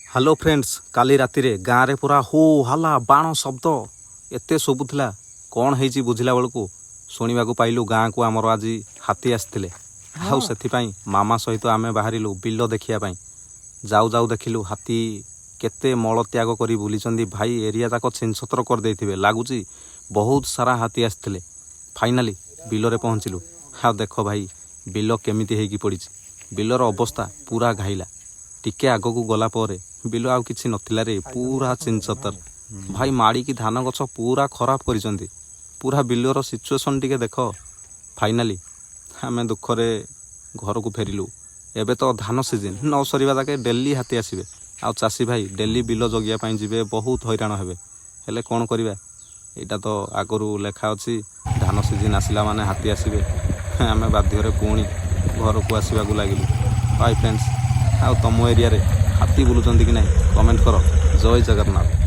Hello friends, काली राति रे गाँ रे पूरा हो हल्ला बाण शब्द एते शुभुला कौन है बुझिला बेलू शुणा पाइलु गाँ को आमर आज हाथी आसते आउ से मामा सहित आमे बाहरिलु बिल देखिया जाऊ जाऊ देखिलु हाथी केते मल त्याग कर बुली भाई एरिया जाक छिनछतर कर देथिबे लागुची बहुत सारा हाथी आसते फाइनाली बिल रे पहुँचलु। हाँ देख भाई बिल केमिति हेकी पड़ी बिलर अवस्था पूरा घाइला टिके आग को गला परे बिल आउ किछि नथिला रे पूरा छिनछतर भाई माड़ी की धान गछ पूरा खराब करिसंती पूरा बिलर सिचुएशन टिके देख। फाइनाली आमे दुखरे घर को फेरिलु। एबे तो धान सीजन न सरीबा जाके डेली हाथी आसीबे आउ चाषी भाई डेली बिल जगिया पाई जिबे बहुत हैरान हेबे हेले कोन करिबा एटा तो आगरू लेखा अछि धान सीजन आसिला माने हाथी आसीबे आमे बाध्य रे पुणी घर को आसीबा को लागिलु। हाय फ्रेंड्स, आउ तम एरिया रे हाथी बुलुचंती कि नहीं कमेंट करो। जय जगन्नाथ।